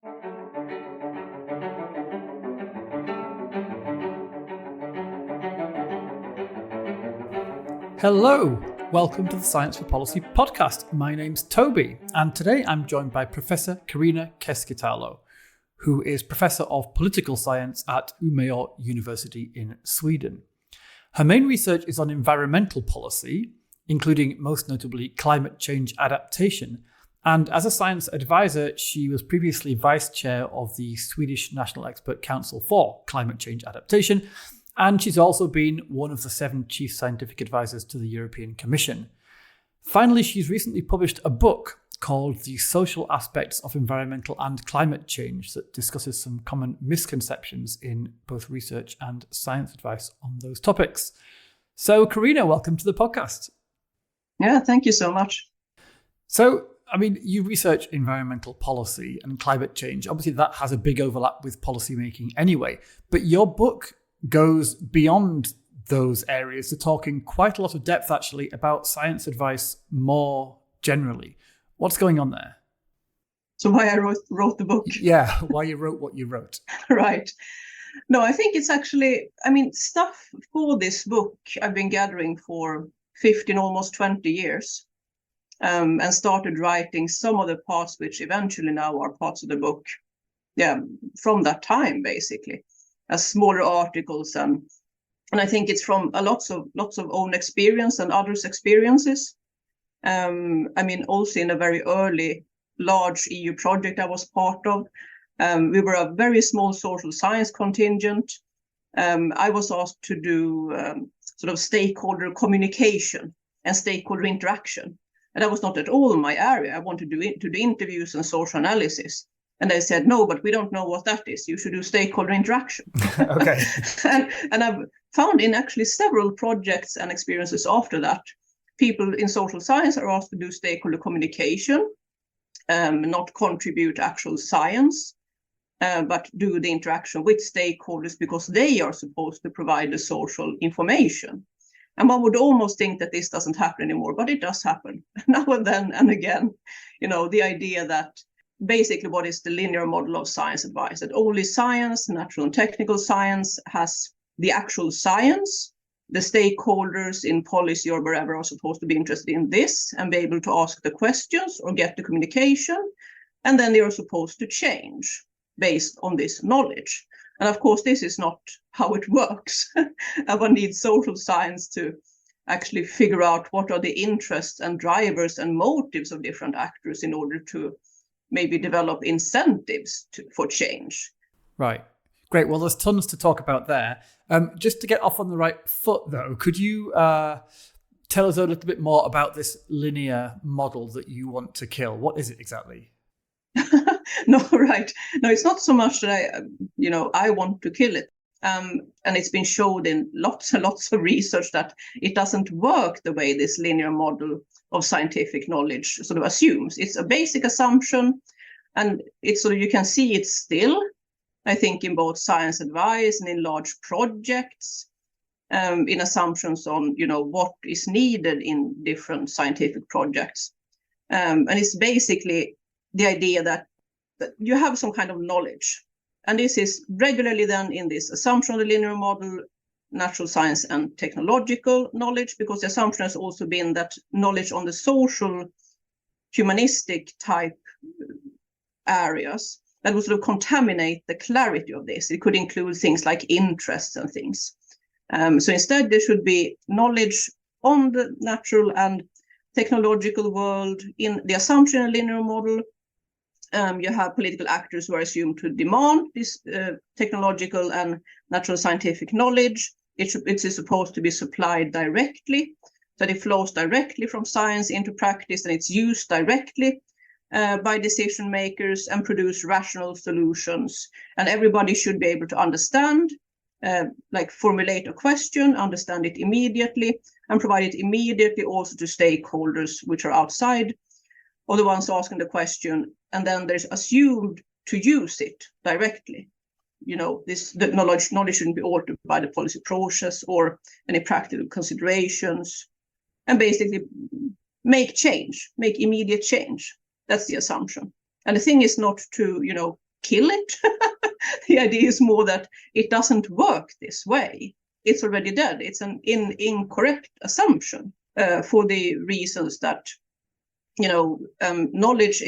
Hello, welcome to the Science for Policy podcast. My name's Toby, and today I'm joined by Professor Carina Keskitalo, who is Professor of Political Science at Umeå University in Sweden. Her main research is on environmental policy, including most notably climate change adaptation, and as a science advisor, she was previously Vice Chair of the Swedish National Expert Council for Climate Change Adaptation, and she's also been one of the 7 chief scientific advisors to the European Commission. Finally, she's recently published a book called The Social Aspects of Environmental and Climate Change that discusses some common misconceptions in both research and science advice on those topics. So, Carina, welcome to the podcast. Yeah, thank you so much. So, you research environmental policy and climate change. Obviously, that has a big overlap with policymaking anyway, but your book goes beyond those areas to talk in quite a lot of depth, actually, about science advice more generally. What's going on there? So why I wrote the book? Yeah, why you wrote what you wrote. Right. No, I think it's actually, stuff for this book I've been gathering for 15, almost 20 years, and started writing some of the parts which eventually now are parts of the book. Yeah, from that time, basically, as smaller articles, and I think it's from lots of own experience and others' experiences. Also in a very early, large EU project I was part of, we were a very small social science contingent. I was asked to do sort of stakeholder communication and stakeholder interaction, and that was not at all my area. I wanted to do interviews and social analysis. And they said, no, but we don't know what that is. You should do stakeholder interaction. Okay. and I've found in actually several projects and experiences after that, people in social science are asked to do stakeholder communication, not contribute actual science, but do the interaction with stakeholders because they are supposed to provide the social information. And one would almost think that this doesn't happen anymore, but it does happen now and then and again. The idea that basically what is the linear model of science advice, that only science, natural and technical science, has the actual science. The stakeholders in policy or wherever are supposed to be interested in this and be able to ask the questions or get the communication. And then they are supposed to change based on this knowledge. And of course, this is not how it works. And one needs social science to actually figure out what are the interests and drivers and motives of different actors in order to maybe develop incentives for change. Right. Great. Well, there's tons to talk about there. Just to get off on the right foot, though, could you tell us a little bit more about this linear model that you want to kill? What is it exactly? No, right. No, it's not so much that I want to kill it. And it's been shown in lots and lots of research that it doesn't work the way this linear model of scientific knowledge sort of assumes. It's a basic assumption, and it's sort of, you can see it still, I think, in both science advice and in large projects, in assumptions on, what is needed in different scientific projects. And it's basically the idea that you have some kind of knowledge. And this is regularly then in this assumption of the linear model, natural science and technological knowledge, because the assumption has also been that knowledge on the social, humanistic type areas that would sort of contaminate the clarity of this. It could include things like interests and things. So instead, there should be knowledge on the natural and technological world in the assumption and linear model. You have political actors who are assumed to demand this technological and natural scientific knowledge. It is supposed to be supplied directly, that it flows directly from science into practice, and it's used directly by decision makers and produce rational solutions. And everybody should be able to understand, formulate a question, understand it immediately, and provide it immediately also to stakeholders which are outside or the ones asking the question, and then there's assumed to use it directly. The knowledge shouldn't be altered by the policy process or any practical considerations, and basically make immediate change. That's the assumption. And the thing is not to, kill it. The idea is more that it doesn't work this way. It's already dead. It's an incorrect assumption for the reasons that, knowledge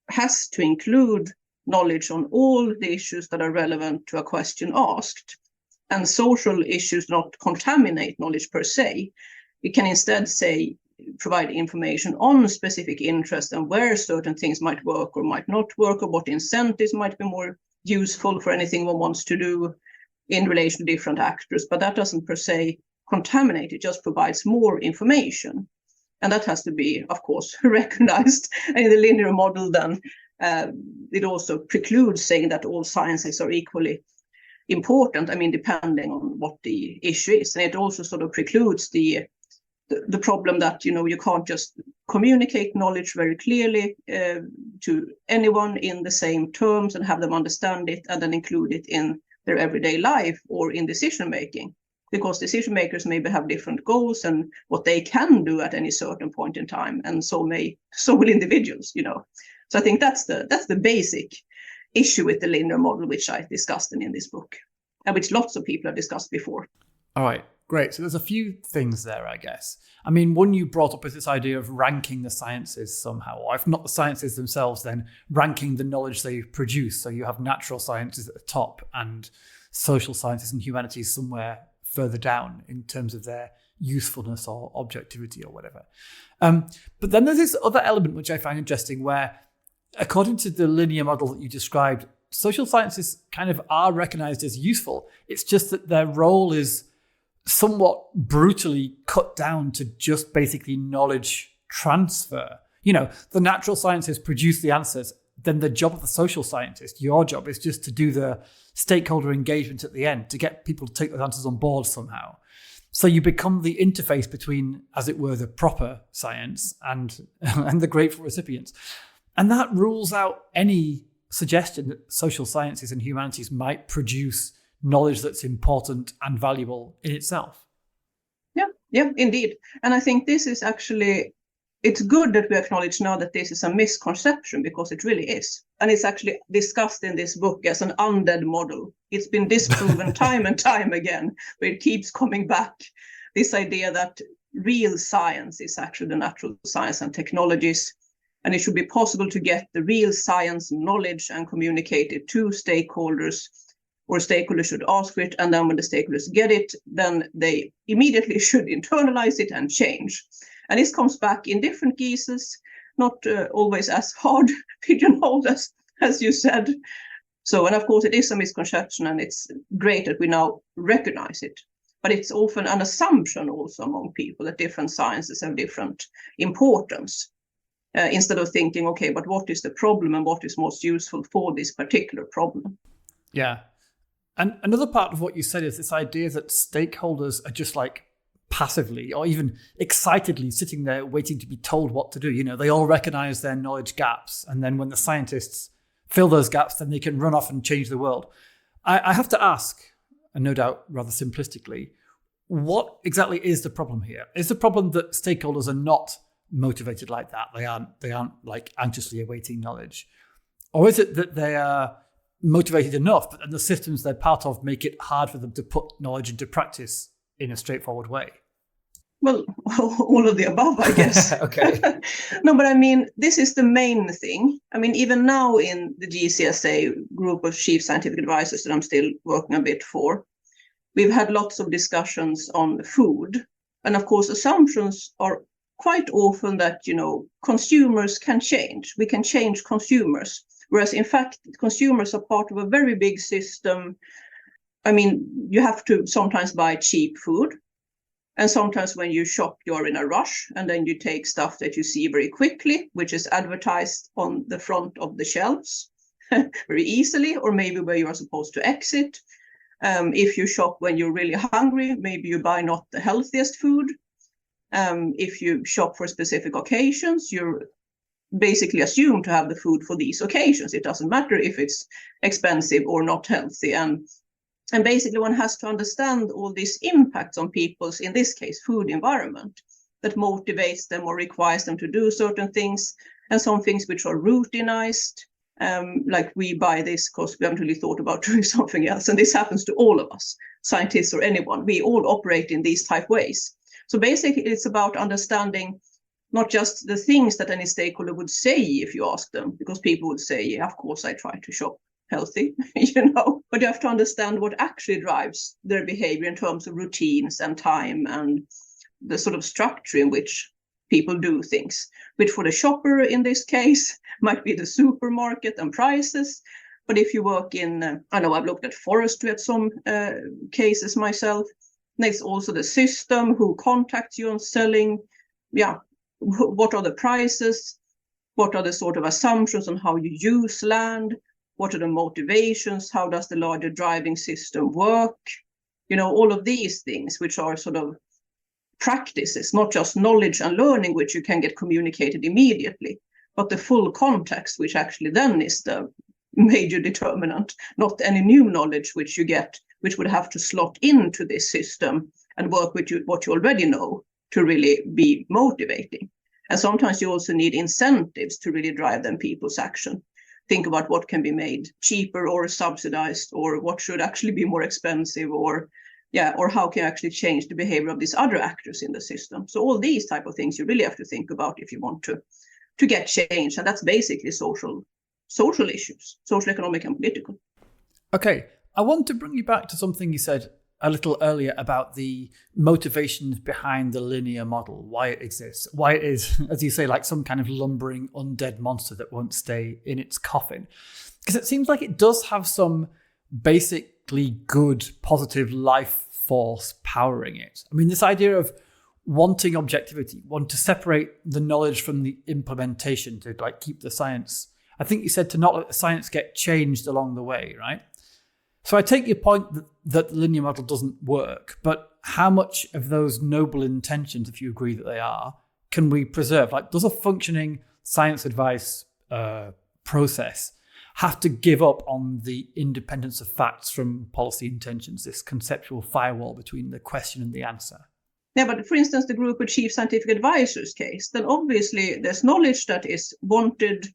has to include knowledge on all the issues that are relevant to a question asked. And social issues not contaminate knowledge per se. It can instead provide information on specific interests and where certain things might work or might not work, or what incentives might be more useful for anything one wants to do in relation to different actors. But that doesn't per se contaminate, it just provides more information. And that has to be, of course, recognized. And in the linear model, then it also precludes saying that all sciences are equally important, depending on what the issue is. And it also sort of precludes the problem that, you can't just communicate knowledge very clearly to anyone in the same terms and have them understand it and then include it in their everyday life or in decision making, because decision makers maybe have different goals and what they can do at any certain point in time, and so will individuals. So I think that's the basic issue with the linear model, which I discussed in this book, and which lots of people have discussed before. All right, great. So there's a few things there, I guess. One you brought up is this idea of ranking the sciences somehow, or if not the sciences themselves, then ranking the knowledge they produce. So you have natural sciences at the top and social sciences and humanities somewhere further down in terms of their usefulness or objectivity or whatever. But then there's this other element which I find interesting, where according to the linear model that you described, social sciences kind of are recognized as useful. It's just that their role is somewhat brutally cut down to just basically knowledge transfer. The natural sciences produce the answers. Then the job of the social scientist, your job, is just to do the stakeholder engagement at the end, to get people to take those answers on board somehow. So you become the interface between, as it were, the proper science and the grateful recipients. And that rules out any suggestion that social sciences and humanities might produce knowledge that's important and valuable in itself. Yeah, indeed. And I think this is actually, it's good that we acknowledge now that this is a misconception, because it really is. And it's actually discussed in this book as an undead model. It's been disproven time and time again, but it keeps coming back. This idea that real science is actually the natural science and technologies, and it should be possible to get the real science knowledge and communicate it to stakeholders, or stakeholders should ask for it, and then when the stakeholders get it, then they immediately should internalize it and change. And this comes back in different guises, not always as hard pigeonholed as you said. So, and of course it is a misconception, and it's great that we now recognize it. But it's often an assumption also among people that different sciences have different importance. Instead of thinking, okay, but what is the problem and what is most useful for this particular problem? Yeah. And another part of what you said is this idea that stakeholders are just like passively or even excitedly sitting there waiting to be told what to do. They all recognize their knowledge gaps. And then when the scientists fill those gaps, then they can run off and change the world. I have to ask, and no doubt rather simplistically, what exactly is the problem here? Is the problem that stakeholders are not motivated like that? They aren't like anxiously awaiting knowledge? Or is it that they are motivated enough, but then the systems they're part of make it hard for them to put knowledge into practice in a straightforward way? Well, all of the above, I guess. Okay. No, but this is the main thing. Even now in the GCSA group of chief scientific advisors that I'm still working a bit for, we've had lots of discussions on food. And of course, assumptions are quite often that, consumers can change. We can change consumers. Whereas in fact, consumers are part of a very big system. You have to sometimes buy cheap food. And sometimes when you shop, you're in a rush, and then you take stuff that you see very quickly, which is advertised on the front of the shelves very easily, or maybe where you are supposed to exit. If you shop when you're really hungry, maybe you buy not the healthiest food. If you shop for specific occasions, you're basically assumed to have the food for these occasions. It doesn't matter if it's expensive or not healthy. And basically one has to understand all these impacts on people's, in this case, food environment that motivates them or requires them to do certain things, and some things which are routinized, Like we buy this because we haven't really thought about doing something else. And this happens to all of us, scientists or anyone. We all operate in these type ways. So basically, it's about understanding not just the things that any stakeholder would say if you ask them, because people would say, yeah, of course, I try to shop healthy, but you have to understand what actually drives their behavior in terms of routines and time and the sort of structure in which people do things, which for the shopper in this case might be the supermarket and prices. But if you work in, I know I've looked at forestry at some cases myself, and it's also the system who contacts you on selling. Yeah, what are the prices? What are the sort of assumptions on how you use land? What are the motivations? How does the larger driving system work? All of these things, which are sort of practices, not just knowledge and learning, which you can get communicated immediately, but the full context, which actually then is the major determinant, not any new knowledge which you get, which would have to slot into this system and work with what you already know to really be motivating. And sometimes you also need incentives to really drive them people's action. Think about what can be made cheaper or subsidized, or what should actually be more expensive, or how can you actually change the behavior of these other actors in the system. So all these type of things you really have to think about if you want to get change. And that's basically social issues, social, economic, and political. Okay, I want to bring you back to something you said a little earlier about the motivations behind the linear model, why it exists, why it is, as you say, like some kind of lumbering undead monster that won't stay in its coffin. Because it seems like it does have some basically good, positive life force powering it. I mean, this idea of wanting objectivity, wanting to separate the knowledge from the implementation to like keep the science. I think you said to not let the science get changed along the way, right? So I take your point that the linear model doesn't work, but how much of those noble intentions, if you agree that they are, can we preserve? Like, does a functioning science advice process have to give up on the independence of facts from policy intentions, this conceptual firewall between the question and the answer? Yeah, but for instance, the group of chief scientific advisors case, then obviously there's knowledge that is wanted.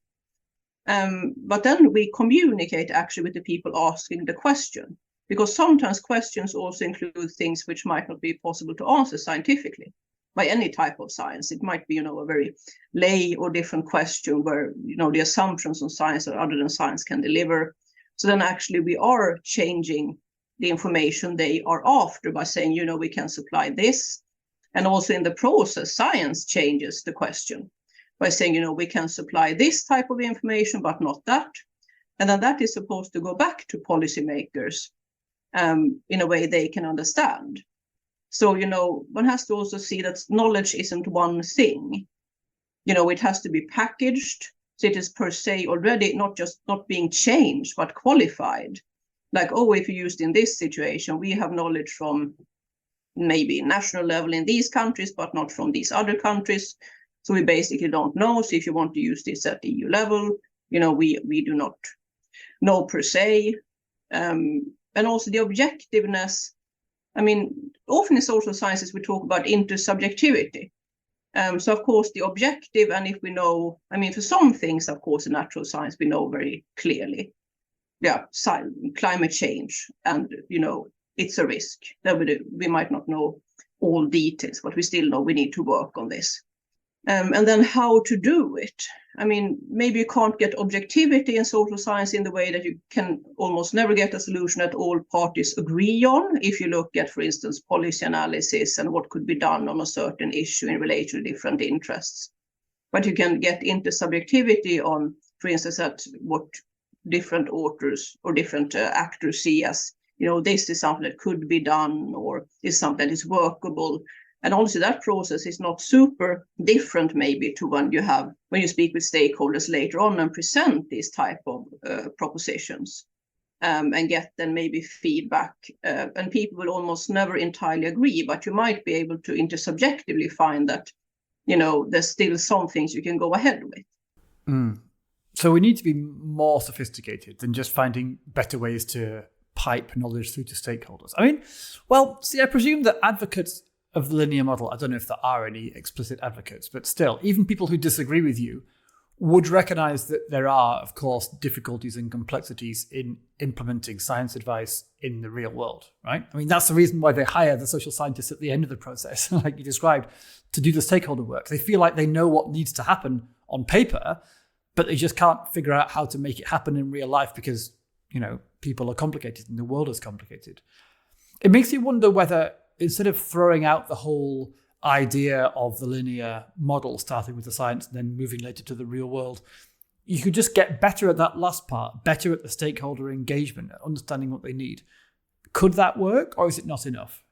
But then we communicate actually with the people asking the question, because sometimes questions also include things which might not be possible to answer scientifically by any type of science. It might be, a very lay or different question where, the assumptions on science or other than science can deliver. So then actually we are changing the information they are after by saying, we can supply this. And also in the process, science changes the question by saying, we can supply this type of information, but not that. And then that is supposed to go back to policymakers in a way they can understand. So, one has to also see that knowledge isn't one thing. It has to be packaged. So it is per se already not being changed, but qualified. Like, if you used in this situation, we have knowledge from maybe national level in these countries, but not from these other countries. So we basically don't know. So if you want to use this at the EU level, we do not know per se. And also the objectiveness. I mean, often in social sciences, we talk about intersubjectivity. So of course the objective, and if we know, for some things, of course, in natural science, we know very clearly, climate change, and, it's a risk. That we might not know all details, but we still know we need to work on this. And then how to do it. Maybe you can't get objectivity in social science in the way that you can almost never get a solution that all parties agree on. If you look at, for instance, policy analysis and what could be done on a certain issue in relation to different interests. But you can get intersubjectivity on, for instance, at what different authors or different actors see as, this is something that could be done, or is something that is workable. And also that process is not super different maybe to when you speak with stakeholders later on and present these type of propositions and get then maybe feedback. And people will almost never entirely agree, but you might be able to intersubjectively find that, there's still some things you can go ahead with. So we need to be more sophisticated than just finding better ways to pipe knowledge through to stakeholders. I presume that advocates of the linear model, I don't know if there are any explicit advocates, but still, even people who disagree with you would recognize that there are, of course, difficulties and complexities in implementing science advice in the real world, right? I mean, that's the reason why they hire the social scientists at the end of the process, like you described, to do the stakeholder work. They feel like they know what needs to happen on paper, but they just can't figure out how to make it happen in real life because, people are complicated and the world is complicated. It makes you wonder whether, instead of throwing out the whole idea of the linear model, starting with the science and then moving later to the real world, you could just get better at that last part, better at the stakeholder engagement, understanding what they need. Could that work, or is it not enough?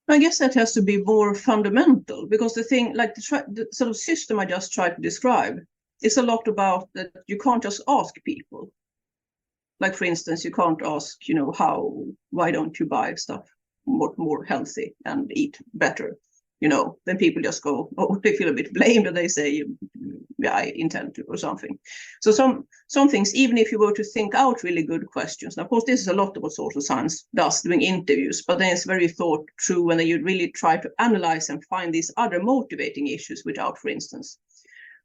I guess that has to be more fundamental, because the thing, like the sort of system I just tried to describe, is a lot about that you can't just ask people. Like, for instance, you can't ask, why don't you buy stuff more healthy and eat better? Then people just go, they feel a bit blamed and they say, yeah, I intend to, or something. So some things, even if you were to think out really good questions, and of course, this is a lot of what social science does, doing interviews, but then it's very thought through, and then you really try to analyze and find these other motivating issues without, for instance,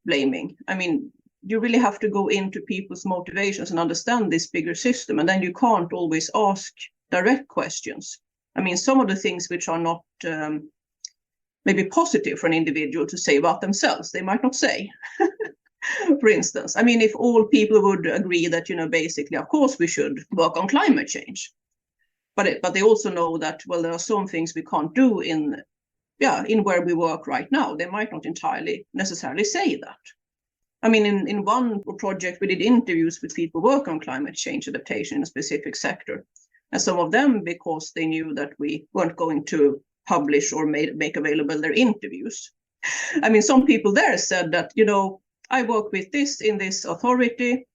blaming. I mean, you really have to go into people's motivations and understand this bigger system, and then you can't always ask direct questions. I mean, some of the things which are not maybe positive for an individual to say about themselves, they might not say. For instance, I mean, if all people would agree that, basically, of course, we should work on climate change, but they also know that, well, there are some things we can't do in where we work right now. They might not entirely necessarily say that. I mean, in one project, we did interviews with people who work on climate change adaptation in a specific sector. And some of them, because they knew that we weren't going to publish or make available their interviews. I mean, some people there said that, I work with this in this authority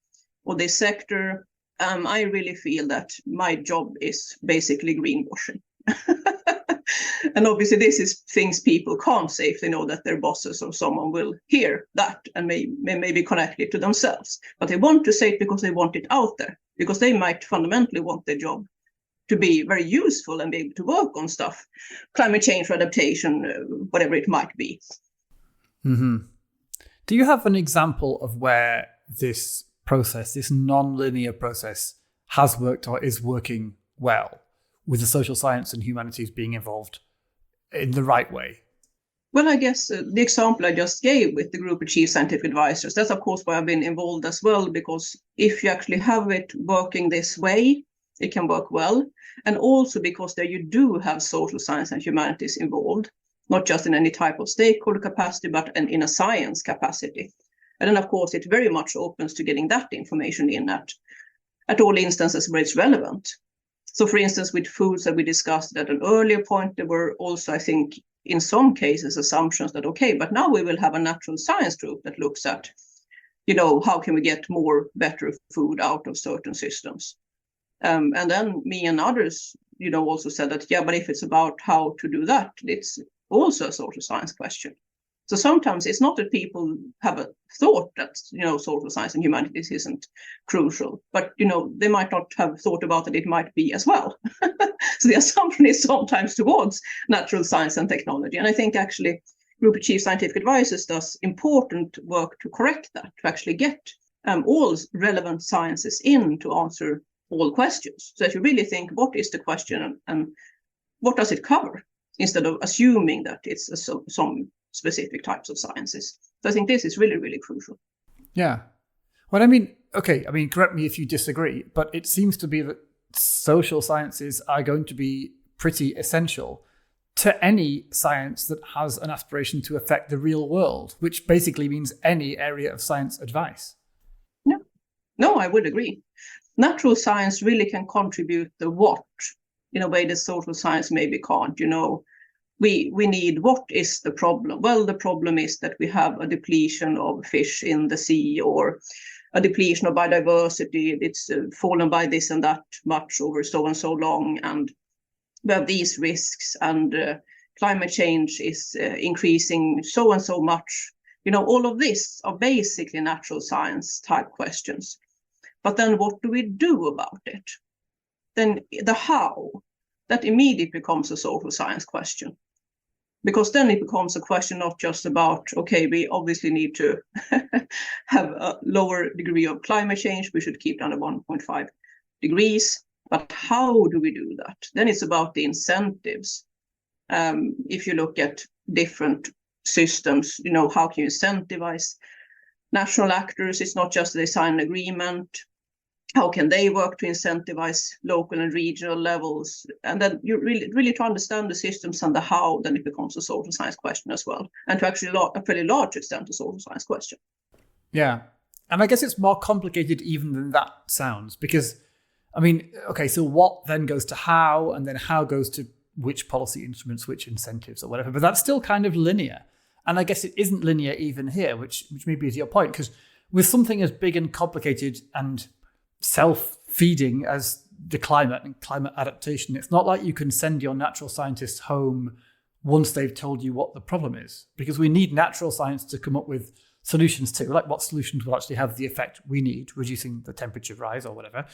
or this sector. I really feel that my job is basically greenwashing. And obviously, this is things people can't say if they know that their bosses or someone will hear that and maybe connect it to themselves. But they want to say it because they want it out there, because they might fundamentally want their job to be very useful and be able to work on stuff, climate change or adaptation, whatever it might be. Mm-hmm. Do you have an example of where this process, this non-linear process, has worked or is working well, with the social science and humanities being involved in the right way? Well, I guess the example I just gave with the group of chief scientific advisors, that's of course why I've been involved as well, because if you actually have it working this way, it can work well. And also because there you do have social science and humanities involved, not just in any type of stakeholder capacity, but in a science capacity. And then, of course, it very much opens to getting that information in at all instances where it's relevant. So, for instance, with foods that we discussed at an earlier point, there were also, I think, in some cases, assumptions that, okay, but now we will have a natural science group that looks at, how can we get better food out of certain systems? And then me and others, also said that, yeah, but if it's about how to do that, it's also a social science question. So sometimes it's not that people have a thought that, social science and humanities isn't crucial, but, they might not have thought about that it might be as well. So the assumption is sometimes towards natural science and technology. And I think actually Group of Chief Scientific Advisors does important work to correct that, to actually get all relevant sciences in to answer all questions. So that you really think, what is the question and what does it cover, instead of assuming that it's some specific types of sciences. So I think this is really, really crucial. Yeah. Well, I mean, correct me if you disagree, but it seems to be that social sciences are going to be pretty essential to any science that has an aspiration to affect the real world, which basically means any area of science advice. No, I would agree. Natural science really can contribute the what in a way that social science maybe can't. We need, what is the problem? Well, the problem is that we have a depletion of fish in the sea, or a depletion of biodiversity. It's fallen by this and that much over so and so long, and we have these risks, and climate change is increasing so and so much. All of this are basically natural science type questions. But then what do we do about it? Then the how, that immediately becomes a social science question. Because then it becomes a question not just about, okay, we obviously need to have a lower degree of climate change, we should keep down to 1.5 degrees, but how do we do that? Then it's about the incentives. If you look at different systems, how can you incentivize national actors? It's not just they sign an agreement. How can they work to incentivize local and regional levels? And then you really to understand the systems and the how, then it becomes a social science question as well. And to actually a fairly large extent, a social science question. Yeah. And I guess it's more complicated even than that sounds, because, I mean, okay, so what then goes to how, and then how goes to which policy instruments, which incentives or whatever, but that's still kind of linear. And I guess it isn't linear even here, which maybe is your point, because with something as big and complicated and self-feeding as the climate and climate adaptation, it's not like you can send your natural scientists home once they've told you what the problem is, because we need natural science to come up with solutions too, like what solutions will actually have the effect we need, reducing the temperature rise or whatever.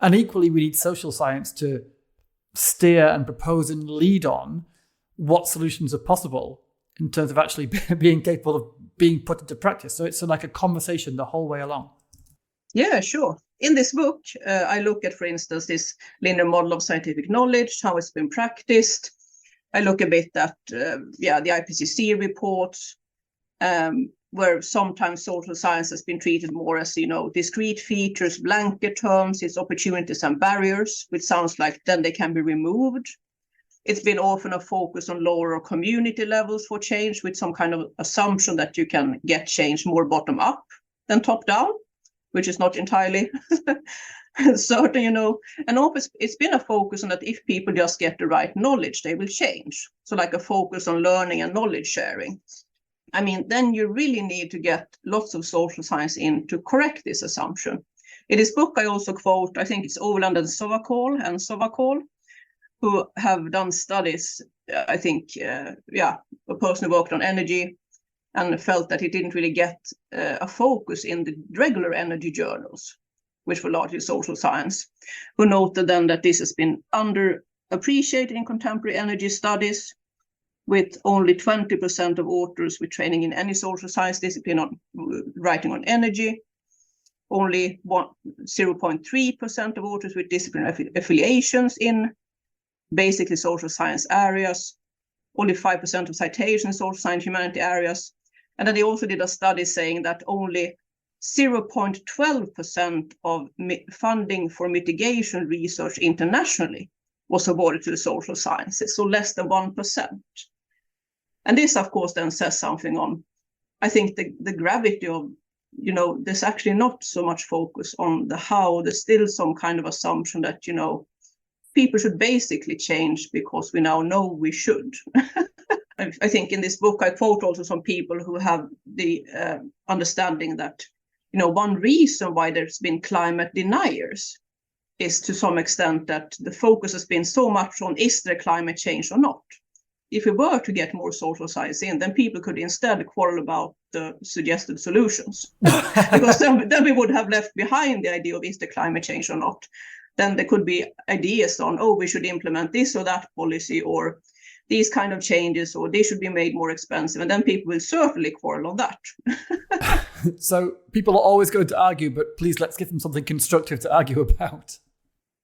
And equally, we need social science to steer and propose and lead on what solutions are possible in terms of actually being capable of being put into practice. So it's like a conversation the whole way along. Yeah, sure. In this book, I look at, for instance, this linear model of scientific knowledge, how it's been practiced. I look a bit at, the IPCC reports, where sometimes social science has been treated more as, discrete features, blanket terms, its opportunities and barriers, which sounds like then they can be removed. It's been often a focus on lower or community levels for change, with some kind of assumption that you can get change more bottom up than top down, which is not entirely certain, And also it's been a focus on that if people just get the right knowledge, they will change. So like a focus on learning and knowledge sharing. I mean, then you really need to get lots of social science in to correct this assumption. In this book, I also quote, I think it's Overland and Sovakol, who have done studies, I think, a person who worked on energy and felt that he didn't really get a focus in the regular energy journals, which were largely social science, who noted then that this has been underappreciated in contemporary energy studies, with only 20% of authors with training in any social science discipline on writing on energy, only 0.3% of authors with disciplinary affiliations in basically social science areas, only 5% of citations, social science, humanity areas. And then they also did a study saying that only 0.12% of funding for mitigation research internationally was awarded to the social sciences, so less than 1%. And this, of course, then says something on, I think, the gravity of, there's actually not so much focus on the how. There's still some kind of assumption that, people should basically change because we now know we should. I think in this book, I quote also some people who have the understanding that, one reason why there's been climate deniers is to some extent that the focus has been so much on, is there climate change or not? If we were to get more social science in, then people could instead quarrel about the suggested solutions. Because then we would have left behind the idea of, is there climate change or not? Then there could be ideas on, we should implement this or that policy, or these kind of changes, or they should be made more expensive. And then people will certainly quarrel on that. So people are always going to argue, but please let's give them something constructive to argue about.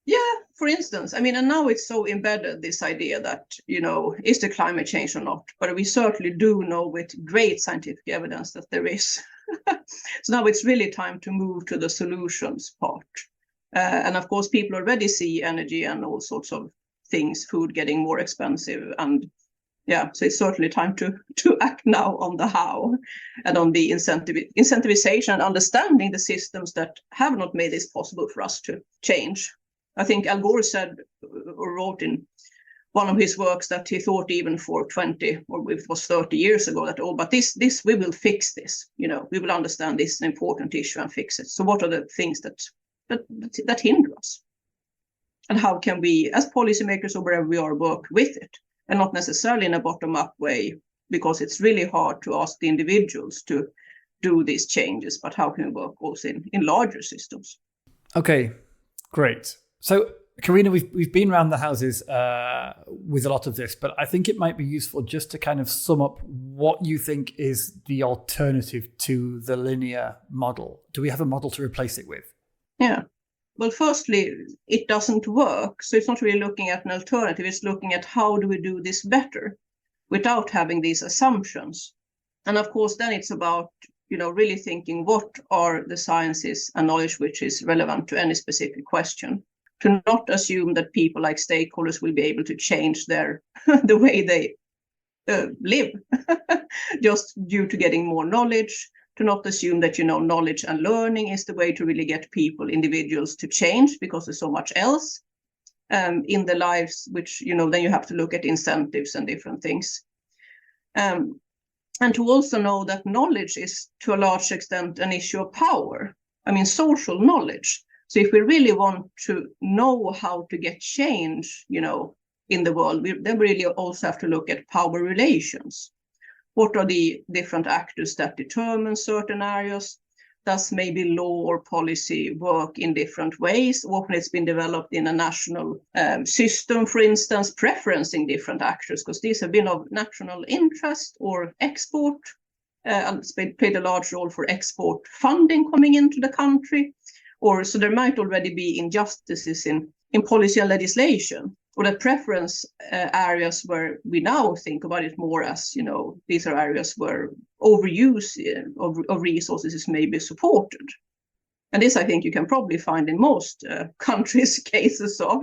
Yeah, for instance, I mean, and now it's so embedded, this idea that, is there climate change or not? But we certainly do know with great scientific evidence that there is. So now it's really time to move to the solutions part. And of course, people already see energy and all sorts of things, food getting more expensive. And so it's certainly time to act now on the how and on the incentivization and understanding the systems that have not made this possible for us to change. I think Al Gore said or wrote in one of his works that he thought even for 20 or it was 30 years ago that, but this we will fix this, we will understand this is an important issue and fix it. So what are the things that hinder us? And how can we, as policymakers or wherever we are, work with it? And not necessarily in a bottom-up way, because it's really hard to ask the individuals to do these changes, but how can we work also in larger systems? Okay, great. So Carina, we've been around the houses with a lot of this, but I think it might be useful just to kind of sum up what you think is the alternative to the linear model. Do we have a model to replace it with? Yeah. Well, firstly, it doesn't work. So it's not really looking at an alternative. It's looking at how do we do this better without having these assumptions. And of course, then it's about, really thinking what are the sciences and knowledge which is relevant to any specific question. To not assume that people like stakeholders will be able to change the way they live just due to getting more knowledge. To not assume that, knowledge and learning is the way to really get people, individuals to change, because there's so much else in their lives, which, then you have to look at incentives and different things. And to also know that knowledge is to a large extent an issue of power. I mean, social knowledge. So if we really want to know how to get change, in the world, then we really also have to look at power relations. What are the different actors that determine certain areas? Does maybe law or policy work in different ways? Often it's been developed in a national system, for instance, preferencing different actors, because these have been of national interest or export, and it's played a large role for export funding coming into the country. Or so there might already be injustices in policy and legislation, or that preference areas where we now think about it more as, these are areas where overuse of resources is maybe supported. And this, I think, you can probably find in most countries' cases of.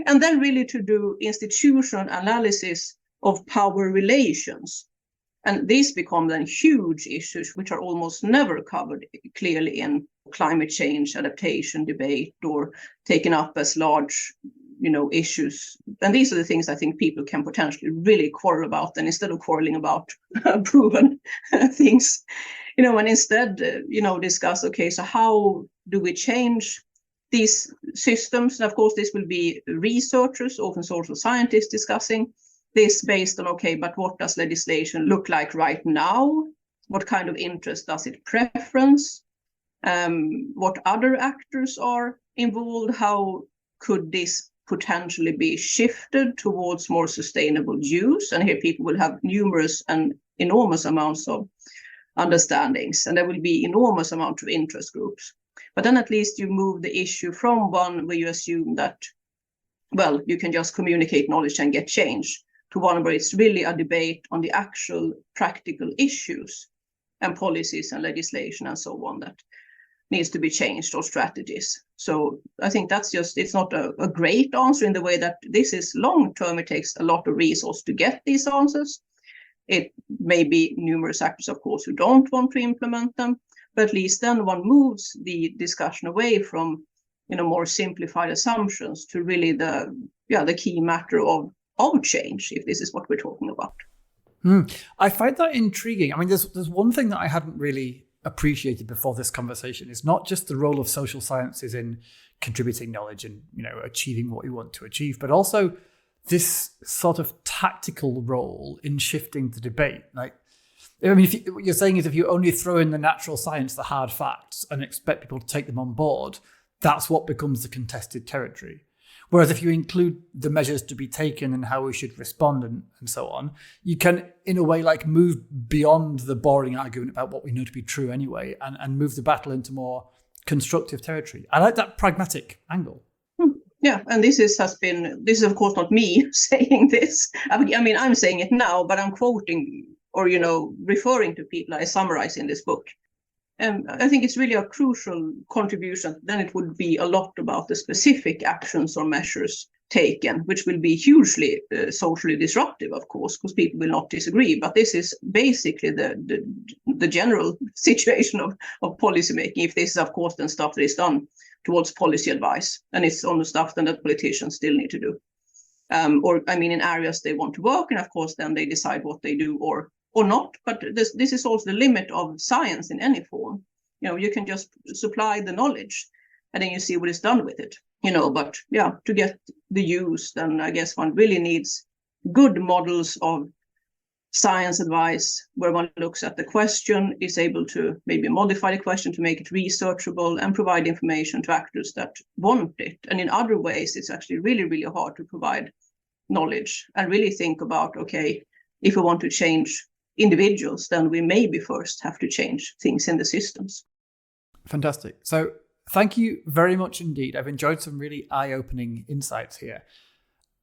And then really to do institutional analysis of power relations. And these become then huge issues, which are almost never covered clearly in climate change adaptation debate or taken up as large, issues. And these are the things I think people can potentially really quarrel about. And instead of quarreling about proven things, and instead, discuss, okay, so how do we change these systems? And of course, this will be researchers, often social scientists discussing this based on, okay, but what does legislation look like right now? What kind of interest does it preference? What other actors are involved? How could this potentially be shifted towards more sustainable use? And here people will have numerous and enormous amounts of understandings, and there will be enormous amount of interest groups. But then at least you move the issue from one where you assume that, well, you can just communicate knowledge and get change, to one where it's really a debate on the actual practical issues and policies and legislation and so on that needs to be changed, or strategies. So I think that's just, it's not a great answer in the way that this is long term. It takes a lot of resource to get these answers. It may be numerous actors, of course, who don't want to implement them, but at least then one moves the discussion away from, more simplified assumptions to really the key matter of change, if this is what we're talking about. I find that intriguing. I mean, there's one thing that I hadn't really appreciated before this conversation. Is not just the role of social sciences in contributing knowledge and, achieving what we want to achieve, but also this sort of tactical role in shifting the debate. Like, I mean, what you're saying is if you only throw in the natural science, the hard facts, and expect people to take them on board, that's what becomes the contested territory. Whereas if you include the measures to be taken and how we should respond and so on, you can, in a way, like move beyond the boring argument about what we know to be true anyway, and move the battle into more constructive territory. I like that pragmatic angle. Yeah, and this is of course not me saying this. I mean, I'm saying it now, but I'm quoting or, referring to people I summarize in this book. I think it's really a crucial contribution. Then it would be a lot about the specific actions or measures taken, which will be hugely socially disruptive, of course, because people will not disagree. But this is basically the general situation of policymaking. If this is, of course, then stuff that is done towards policy advice, and it's on the stuff then that politicians still need to do. In areas they want to work, and of course, then they decide what they do or not. But this is also the limit of science in any form. You can just supply the knowledge and then you see what is done with it. But to get the use, then I guess one really needs good models of science advice, where one looks at the question, is able to maybe modify the question to make it researchable and provide information to actors that want it. And in other ways, it's actually really, really hard to provide knowledge and really think about, okay, if we want to change individuals, then we maybe first have to change things in the systems. Fantastic. So thank you very much indeed. I've enjoyed some really eye-opening insights here.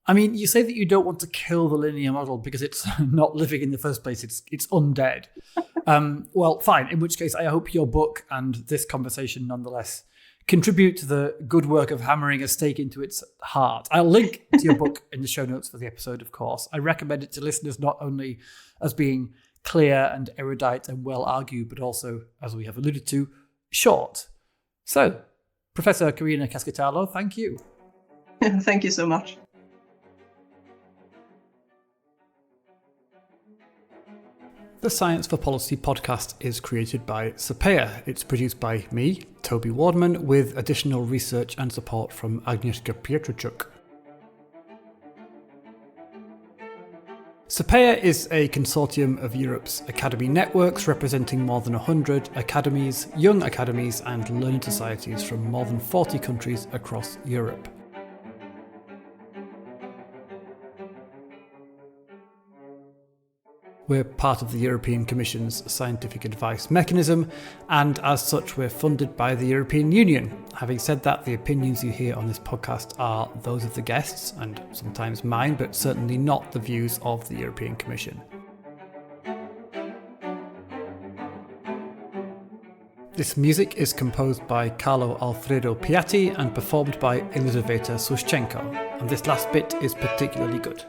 I mean, you say that you don't want to kill the linear model because it's not living in the first place. It's undead. Well, fine. In which case, I hope your book and this conversation nonetheless contribute to the good work of hammering a stake into its heart. I'll link to your book in the show notes for the episode, of course. I recommend it to listeners not only as being clear and erudite and well argued, but also, as we have alluded to, short. So, Professor Carina Keskitalo, thank you. Thank you so much. The Science for Policy podcast is created by Sapea. It's produced by me, Toby Wardman, with additional research and support from Agnieszka Pietrczuk. Sapea is a consortium of Europe's academy networks representing more than 100 academies, young academies and learning societies from more than 40 countries across Europe. We're part of the European Commission's scientific advice mechanism, and as such we're funded by the European Union. Having said that, the opinions you hear on this podcast are those of the guests, and sometimes mine, but certainly not the views of the European Commission. This music is composed by Carlo Alfredo Piatti and performed by Elizaveta Sushchenko, and this last bit is particularly good.